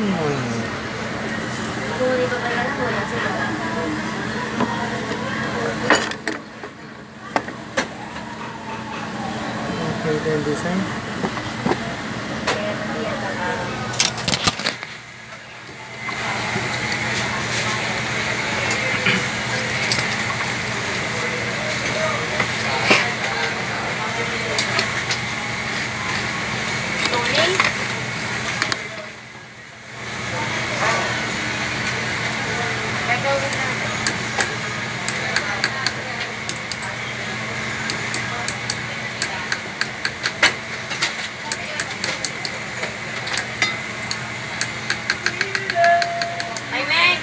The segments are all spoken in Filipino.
Kung hindi pa pala lang, wala sila. Okay, then design. Kaya yan saka. Tony? Gagawin natin. Ay, Meg!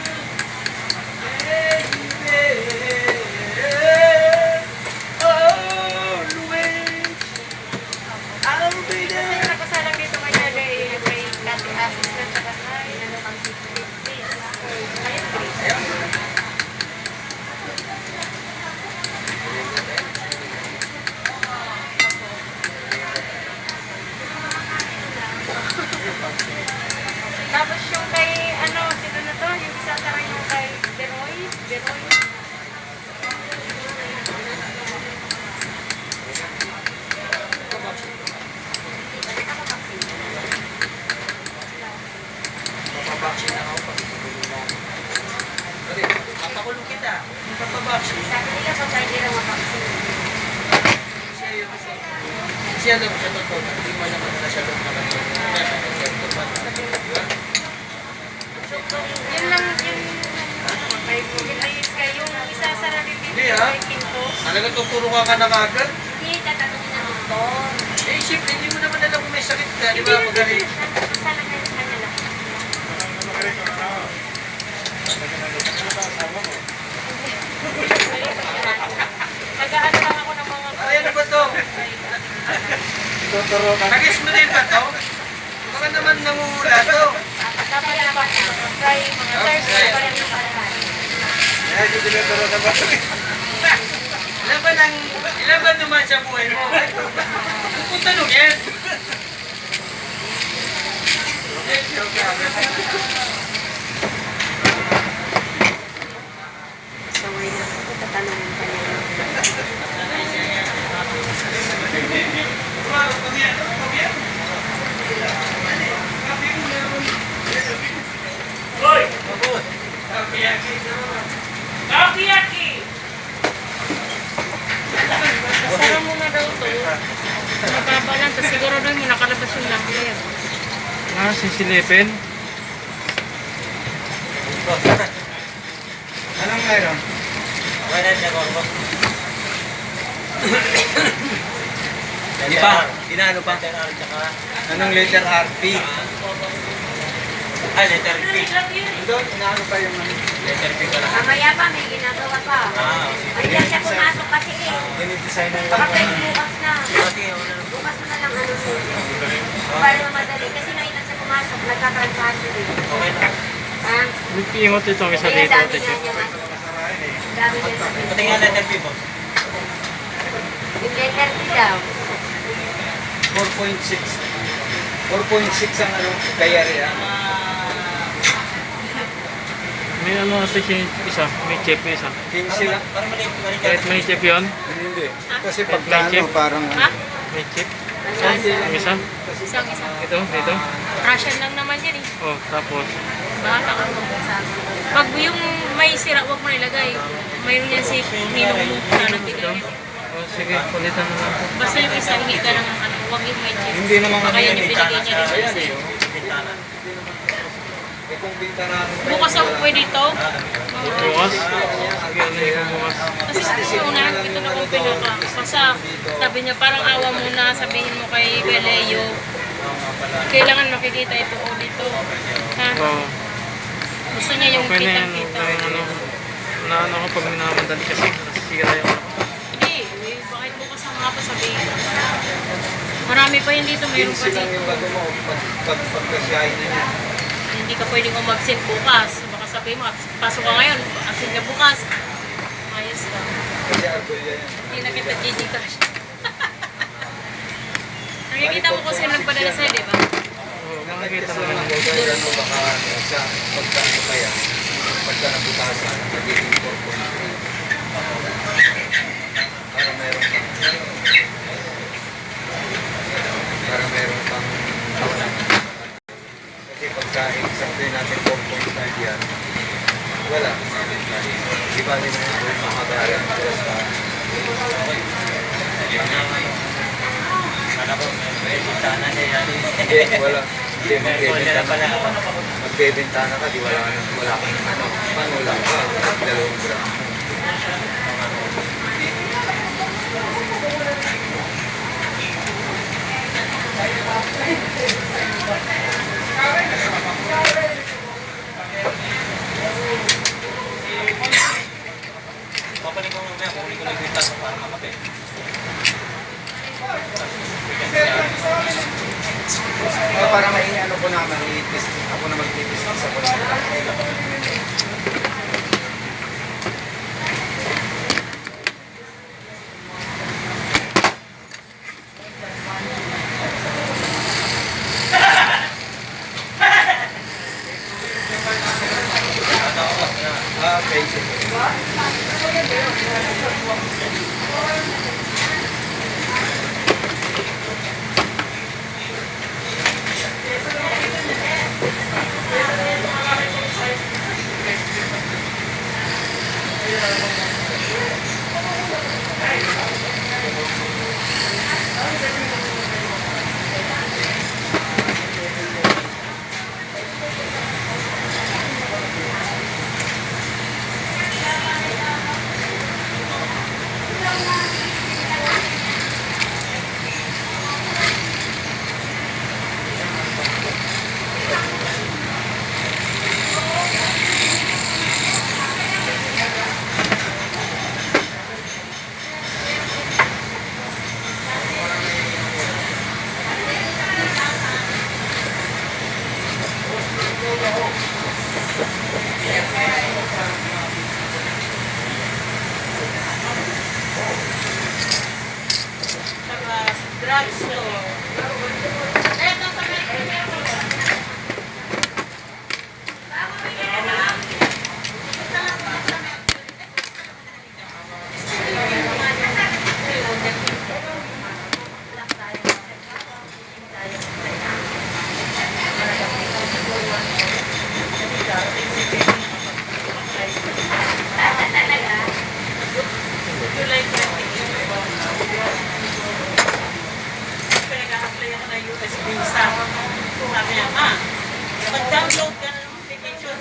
Kasi nakasalang dito kay Dada eh, may Kati Asis na saka ay, ano pang 50. Ayun, Grace. Tapos yung kay, ano, sino na to? Yung isa sa yung kay Beroy. Beroy. Papabaksin na ako pag Sorry, papakulong kita. Papabaksin. Sabi nila kung tayo nila mapaksin. Siya yun kasi. Siya alam mo siya totoo. Hindi mo naman na siya doon naman. Yun lang yung, ano, kay Bumilis kayo. Yung isa sa rin dito Hindi, ha? kay Kinto. Talaga tuturo ka na agad? Hindi, tatanungin na doktor. Eh, siyempre, hindi mo naman alam kung may sakit ka. Di Hindi ba? na Magaling. basta lang kayo sa kanila. Nag-aano lang ako ng mga Ay, ano ba to? Nagis mo din ba to? Baka naman nangungula to. dapat dapat try mga Thursday pa rin yung parahan. Ilan ba naman sa buhay mo? Kung tanong yan. Saway na ako, tatanungin pa niya. Hoy! Kakiyaki! Kasara mo na daw to. Mababa lang, tapos siguro doon mo nakalabas yung number. Ah, sisilipin. Anong meron? Wala siya ko. Di pa? Inaano pa? Anong letter R? P? Ah, letter P. Doon, inaano pa yung letter P pala. Mamaya pa, may ginagawa pa. Ayan siya pumasok kasi eh. Dinidesign na Baka pwede bukas na. Okay, Bukas mo na lang ano mo. Para madali. Kasi nakita siya pumasok, nagka-transfer eh. okay na. Ha? Nagpiingot ito ang isa Kaya dito. dami Ate nga Chip. niya. Dami niya sa Pati nga letter P po. yung letter P daw. 4.6. 4.6 ang ano, kaya rin. May ano ate siya isa. May chip yung isa. 15 lang. Kahit may chip yun. Hindi. Kasi Kahit may chip. parang Ha? May chip. Saan? Yung isa. Isang-isa. Ito, dito. Russian lang naman yan eh. Oh, tapos. Bahala ka mo. Pag yung may sira, huwag mo nilagay. Mayroon yan si Ninong mo na nagbigay. Oh, sige, kulitan na lang po. Basta yung isa, hingi ka ng ano, huwag yung may chip. Hindi naman Baka yun yung binigay niya rin siya sa'yo. eh kung bintana Bukas ako pwede ito. Bukas. Sige, ano yung bukas. Kasi sabi mo na, ito na kung pinaka. Basta sabi niya, parang awa mo na, sabihin mo kay Beleo. Kailangan makikita ito o dito. Ha? Oh, Gusto niya yung okay na yan. kitang-kita. Ano, naano ko pag minamadali kasi nasisira yung ano. Hindi, bakit bukas ang nga pa sabihin? Marami pa yun dito, mayroon pa lang dito. yung bago mo pagkasyahin na niya. Hindi ka pwedeng umabsent bukas. Baka sabihin mo, pasok ka ngayon, absent ka bukas. Ayos ka. Kasi agulya yan. Hindi na kita Gcash. Nakikita mo kung sino nagpadala sa'yo, di ba? Oh, Nakikita Kasi naman lang ang ako guys, ano baka sa pagkano kaya, pagka nabutasan, nagiging 4.3. Para meron pang, para meron pang, kasi pagka example natin 4.5 yan, wala. Di ba din mo yung mga garan sa Sana po, may bintana niya yan. hindi, wala. Hindi, magbebenta na. Magbebenta na ka, di wala ka na. Wala ka na. Ano, paano lang ka? 2 gram. Papaling ko mamaya, kukunin ko lang yung bintana para makape. Para ano ko na, mag-test. Ako na mag-test sa ko na. Okay, sige. Pinag-a-apply ako ng US visa. Sabi niya, ma, mag-download ka ng application.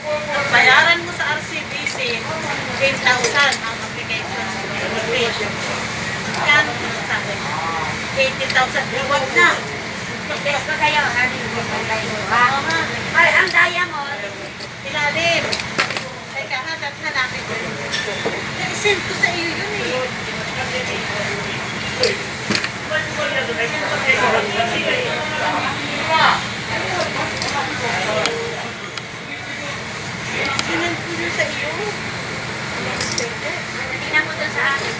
Bayaran mo sa RCBC, 10,000 ang application fee. Yan, sabi. 80,000, huwag na. Best ko sa'yo, ano yung best ko sa'yo, ha? Oo nga. Ay, ang diamond, Ilalim. Teka, hanapin ko. I-send ko sa iyo yun eh. Sinend ko yun sa iyo. tingnan mo dun sa akin.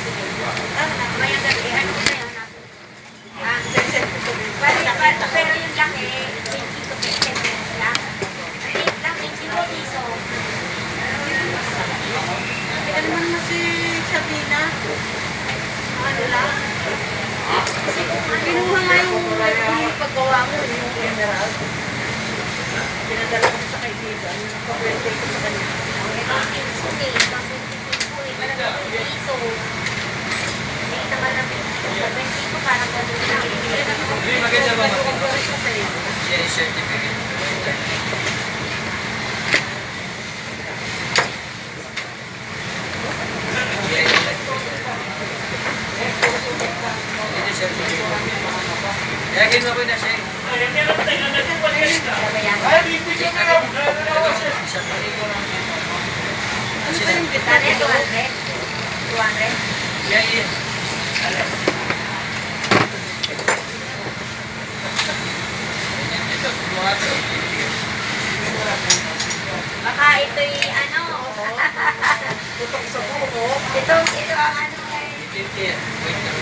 Mamayang gabi, ano ko sa'yo, hanapin. Ha? Send ko rin. Pero yung laki, 22 pesos lang. Ang lang, 22 piso. Kaya naman mo si Sabina. Ano lang? Kinuha nga yung paggawa mo, yung general. Pinadala ko sa kaibigan. Pag-birthday ko sa kanya. Ang 15, pang 25 eh, parang 20 piso. Eh, naman na 20 parang gano'n lang. Maganda ba Yan yung certificate? Kaya ginawa ko na siya eh. Dati 200? 200? Yeah, yeah. Ito, buhat. Baka ito'y ano. Ito ang ano eh. 50 yan. Wait lang.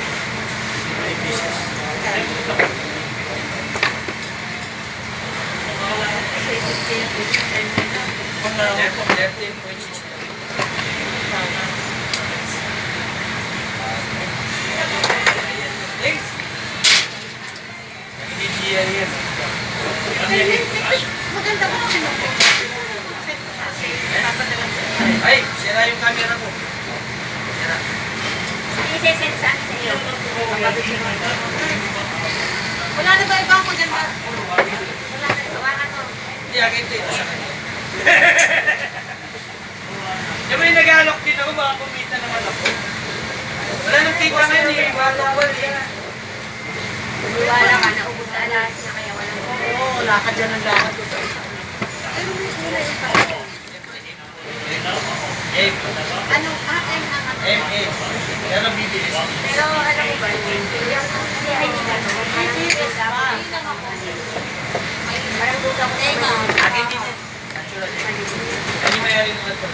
Maganda ko na Ay, sira yung camera ko. Sira. Isesend saan sa iyo? Wala na ba ibang maganda? Wala na, gawa ka to. Hindi, akin ito sa kanya. Yung may nag-alok din ako, baka kumita naman ako. Wala nang kita ngayon eh, bawal eh. Wala ka, naubos na alas na kaya walang Oo, lakad dyan ang lakad ko. Anong akin ang ano? MS. Yan ang bibilis. Pero alam mo ba, yung CID ka no, parang duda ko. Parang duda ko sa mga Akin din. Ano mayari mo ito?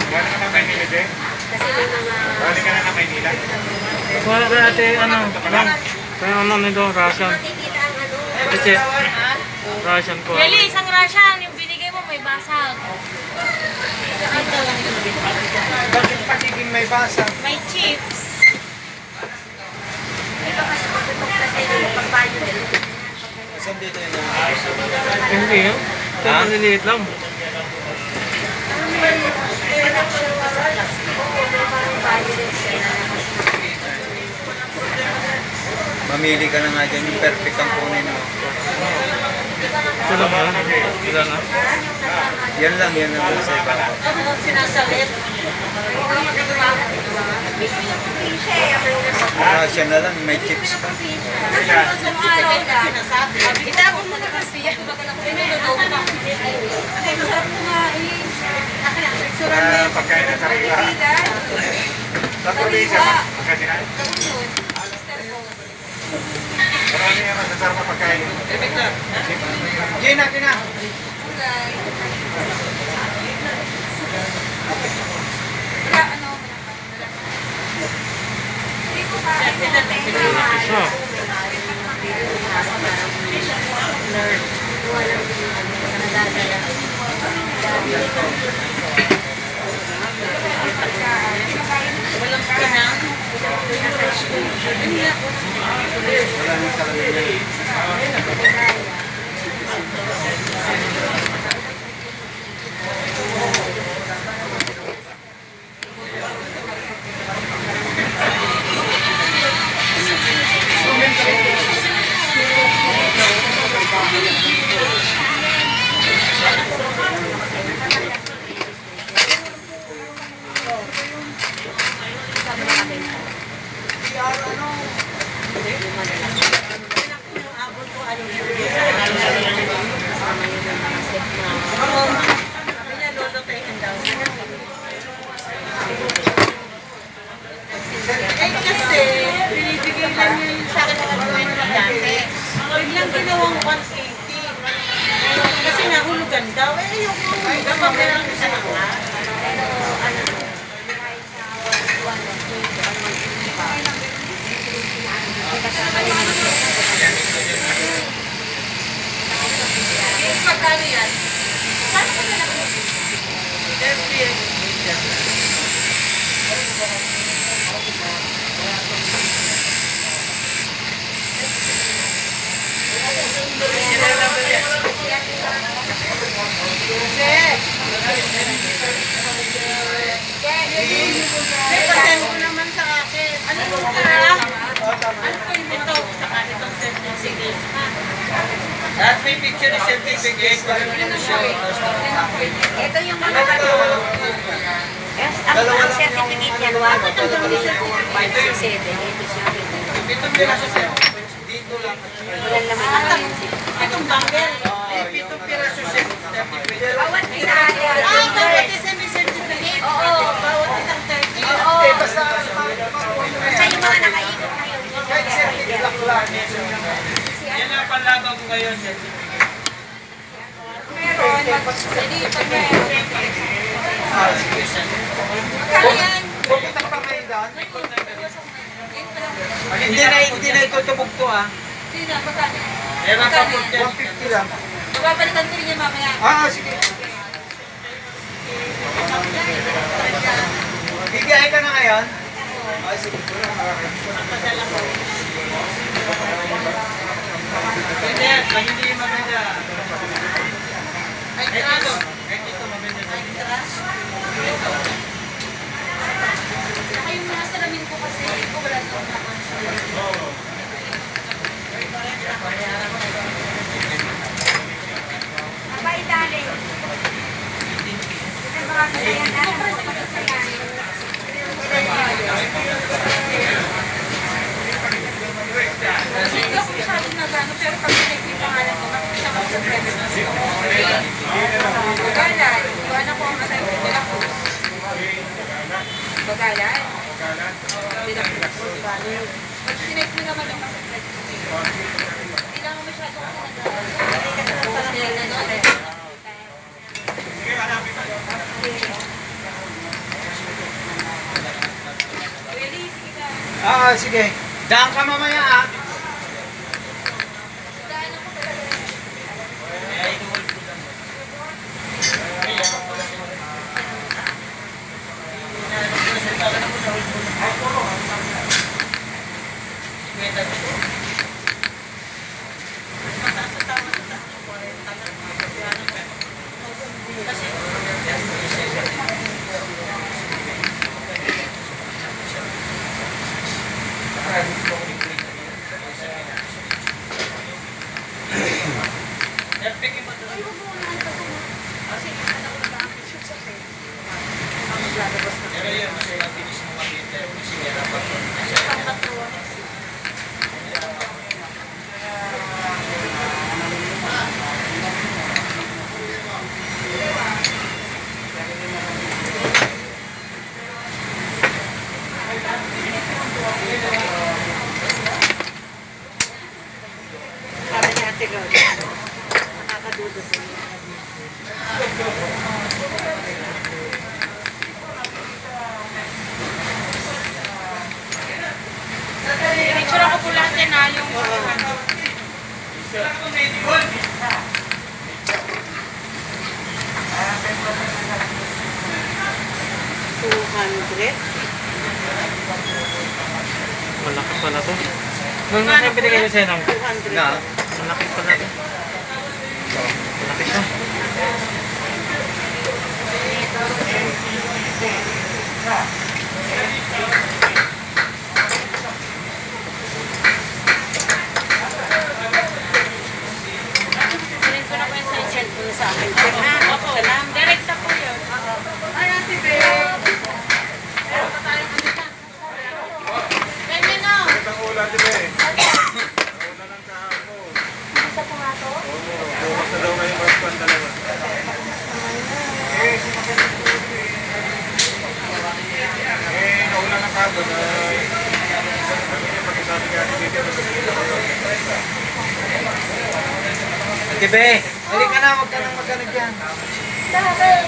Galing ka na Maynila, Jay? Kasi may mga... Galing ka na na Maynila? Wala ka ate, ano, lang. Kaya ano nito, Russian. Makikita ang ano. Ate, Russian ko. Kelly, isang Russian. Yung binigay mo may basag. Bakit pagiging may basa? May chips. Ito kasi pagtutok kasi yung pagbanyo din. Saan dito yun? Hindi yun. Ito, maliliit lang. Mamili ka na nga dyan yung perfect ang kunin mo. Ito lang yan. Ito na. Yan lang sa iba. Ano sinasalit? Siya na lang, may chips pa. Sa mga araw na sinasabi. Itapon mo na kasi yan. Pagkain na sarili. Sa probinsya, magkasinan? Marami yan, masasarap ang pagkain. Gina, Gina. Isa. Walang pinang. Wala nang salamin. Sabi niya, lolo tayo daw. Eh kasi, binibigay lang niya yung sa akin ng agawin na dati. Biglang ginawang 180. Kasi nahulugan daw. Eh, yung kapag meron ko siya nga. Pero ano, kahit sa 1, kasama rin naman siya. Magkano yan? Paano ko na lang? Patay mo naman sa akin. Ano yung pera? Ano po yung ito? Saka itong certificate. Lahat may picture ni certificate. Kung ano yung show. Ito yung mga ano. Yes, ang certificate niyan, 1, 2, 3, 4, 5, 6, 7, 8, 9, 10. Pitong piraso sir. Dito lang. Walang laman. Itong bangkel. Pitong piraso sir. Certificate. Bawat isa Bawat isa may certificate. Oo. Bawat isang 30. Oo. Basta Basta yung mga nakaikot na yun. kahit certificate lang. Yan ang panlaban ko ngayon, certificate. Meron. Hindi, pag meron. Sige, sir. Kaya yan. Pupunta ka pa ngayon doon? Hindi na itutubog to ah. Hindi na, magkano? Meron ka 150 lang. Babalikan ko rin niya mamaya. Sige. Bibiyahe ka na ngayon? Hindi yan, pag hindi maganda. Ay, ito. Ito maganda. Saka yung mga salamin ko kasi, ko wala doon na Abay, dali. Ito mga kasayan na, mga kasayan. Hindi ako masyadong nagano, pero pag pinag yung pangalan ko, makikita ko sa president ko. Bagalan, yung anak ko ang masaya ko, nila ko. Bagalan? Nila ko. Pag sinex mo naman ako sa president ko. Hindi lang ako masyadong ako nagano. Sige. Daan ka mamaya ah. Sabi ni Ate Rod, nakakadudo po. Picture ako po lahat yan ha, yung Malaki pala to. Nung nasa binigay ko sa'yo ng 200. Na. malaki pala to. Malaki siya. sinend ko na po yung sa inyo. Send mo na sa akin. Check na. Opo, Salamat. direkta po yun. Ay, Ate Beth. Meron pa tayong ano na. Ganyan na. Ang ulan, di ba eh? Ulan ng kahapon. Sa pumato? Bukas na daw ngayon mas dalawa. Naulan ng kahapon. Kami niya pag-isabi ka dito. Tibe, halika na, wag ka nang magkano dyan. Bakit?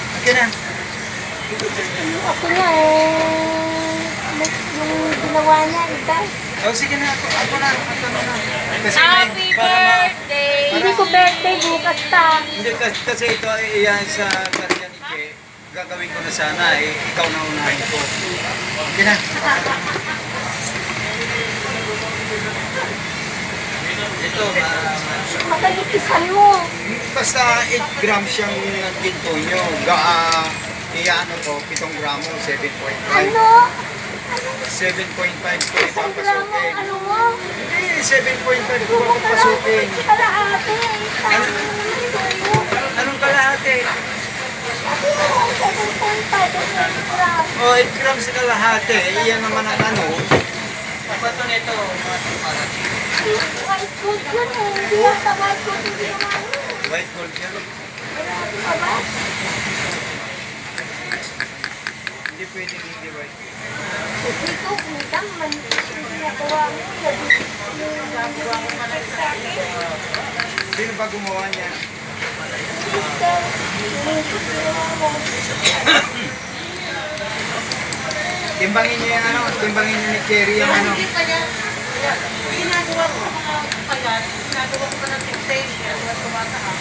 Halika na. Ako nga yung ginawa niya, iba. Sige na, ako na. Kasi Happy birthday! Hindi ko birthday bukas pa. Hindi, kasi ito ay iyan sa karya ni Che. Gagawin ko na sana eh. Ikaw na unahin ko. Sige na. Ito, Matalikisan mo. basta 8 grams siyang ginto nyo. Iyaano ko, 7 gramo, 7.5. Ano? 7.5 ko Isang gramo, ipapasukin. ano mo? Hindi, 7.5 ko papasukin. Kalahati. Sayang naman sa'yo. Anong kalahati? Sabi mo, 7.5 gram. O, 8 grams sa kalahati. Iyan naman ang ano. Bato nito. White gold yun eh. Hindi yata white gold yung ginawa niyo. White gold yan. Ano ba? Hindi pwedeng hindi white gold. Kasi ito, utang, manipis yung ginagawa mo. Yung gagawa mo pala sa akin. Sino ba gumawa niya? Sister, yung ginawa mo. Timbangin niyo yung ano, timbangin niyo ni Cherry yung ano. Hindi pa niya. Ginagawa ko sa mga kalat. Ginagawa ko pa ng 6 days. Ginagawa ko bata ako.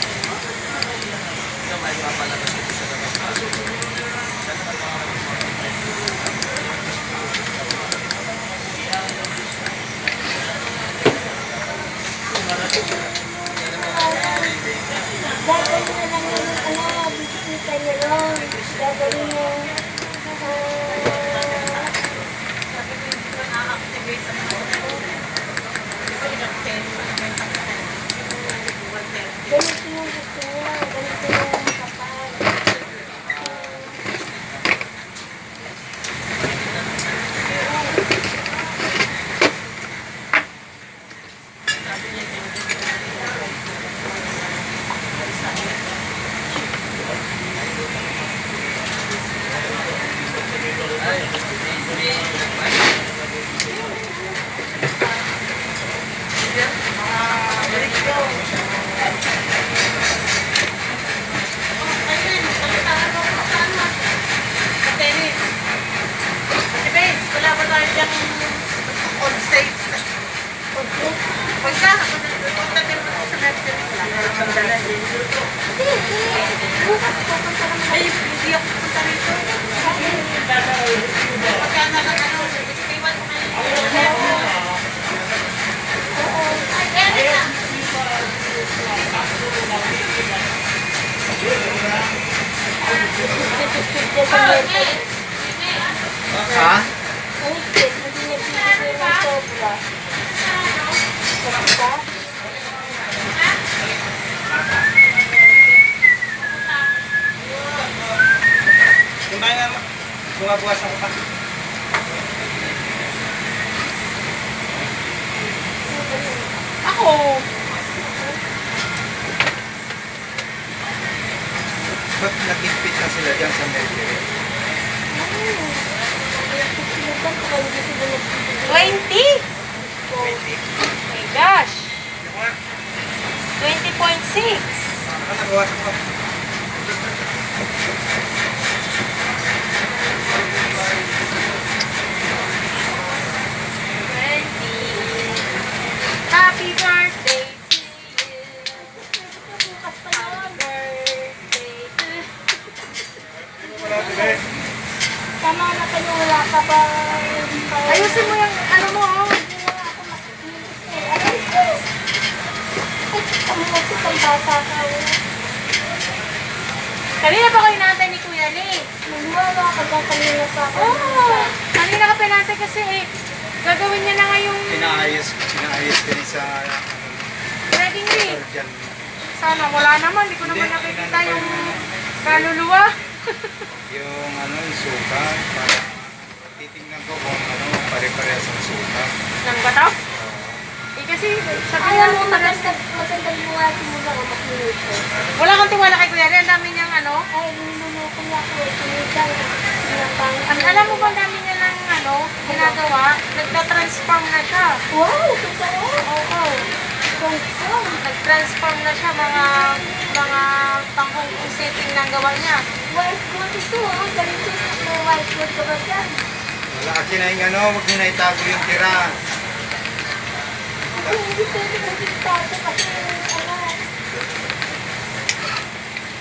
Bumabuwasan ko pa. Ako, Ba't nag-impit na sila dyan sa Mercury? 20? 20. My gosh. 20.6. Nabawasan ko. Happy birthday to you. Happy birthday to you. Tama na kayo, wala ka ba? Ayusin mo yung ano mo, oh. Ang masik ang bata ka. Kanina pa kayo natin ni Kuya Lee. Nagwala ka ba kanina pa ako? Oo. Kanina ka pinatay kasi gagawin niya na ngayong Pinaayos din sa wedding ring. dyan. Sana wala naman, hindi ko naman nakikita yung kaluluwa. Yung yung suka. Para titingnan ko kung pare-parehas ang suka. Nang bataw? Eh kasi sabi Ayaw nga mo, magandang buwati mo lang ang makinuto. wala kang tiwala kay Kuya Lee, ang dami niyang ano. Ay, niluluto niya ako. Sinidang. Alam mo ba ang dami niya ng ginagawa? Nagta-transform na siya. Wow, totoo. Oo. Nag-transform na siya, mga pangkong setting na gawa niya. White gold ito, ah. Ganito may white gold ka ba dyan? Wala kasi na yung huwag nyo na itago yung tira. Ako hindi pwede magpintado kasi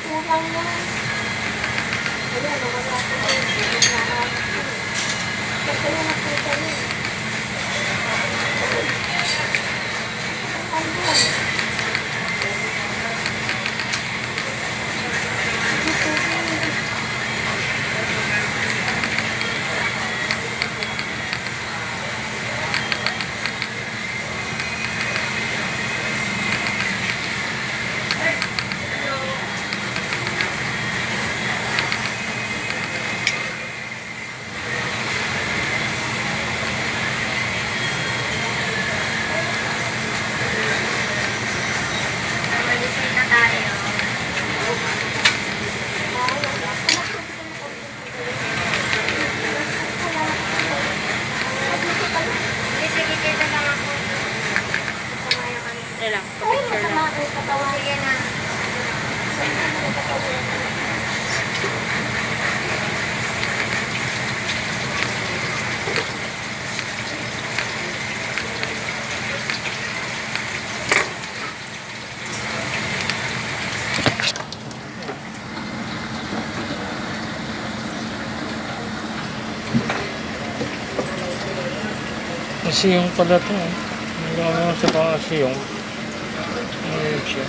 kulang na. Wala, nawala ko na yung kasi yung nakita niya. Ano lang, Ay, picture lang. masama ang katawan. Sige na. Asiyong pala ito. Wala naman sa pang asiyong. Ayun siya.